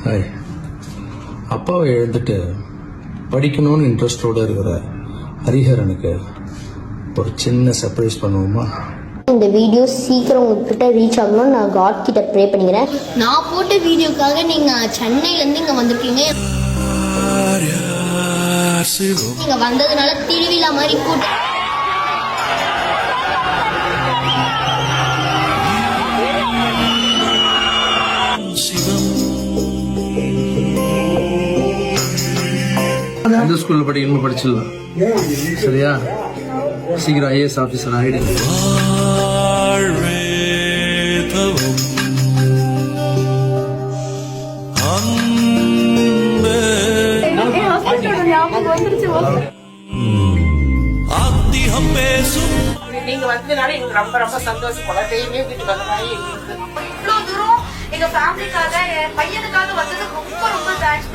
Hi. அப்பாவை எழுந்துட்டு படிக்கணும்னு இன்ட்ரெஸ்டோடு இருக்கிற ஹரிஹரனுக்கு ஒரு சின்ன சர்ப்ரைஸ் பண்ணுவோமா? இந்த வீடியோ சீக்கிரம் உங்ககிட்ட ரீச் ஆகணும்னு நான் காட் கிட்ட ப்ரே பண்ணிக்கிறேன். நான் போட்ட வீடியோக்காக நீங்க சென்னையிலேருந்து இங்கே வந்திருக்கீங்க. நீங்க வந்ததுனால திருவிழா மாதிரி கூட்டம். எந்த ஸ்கூல்ல படிக்கணும்னு படிச்சிடலாம். சரியா? சீக்கிரம் ஐஏஎஸ் ஆஃபீஸர் ஆகிடுங்க. நீங்க வந்ததுனால எங்களுக்கு ரொம்ப ரொம்ப சந்தோஷம். குழந்தையுமே வீட்டுக்கு வந்த மாதிரி இவ்வளவு தூரம் எங்க ஃபேமிலிக்காக என் பையனுக்காக வந்ததுக்கு ரொம்ப ரொம்ப தேங்க்ஸ்.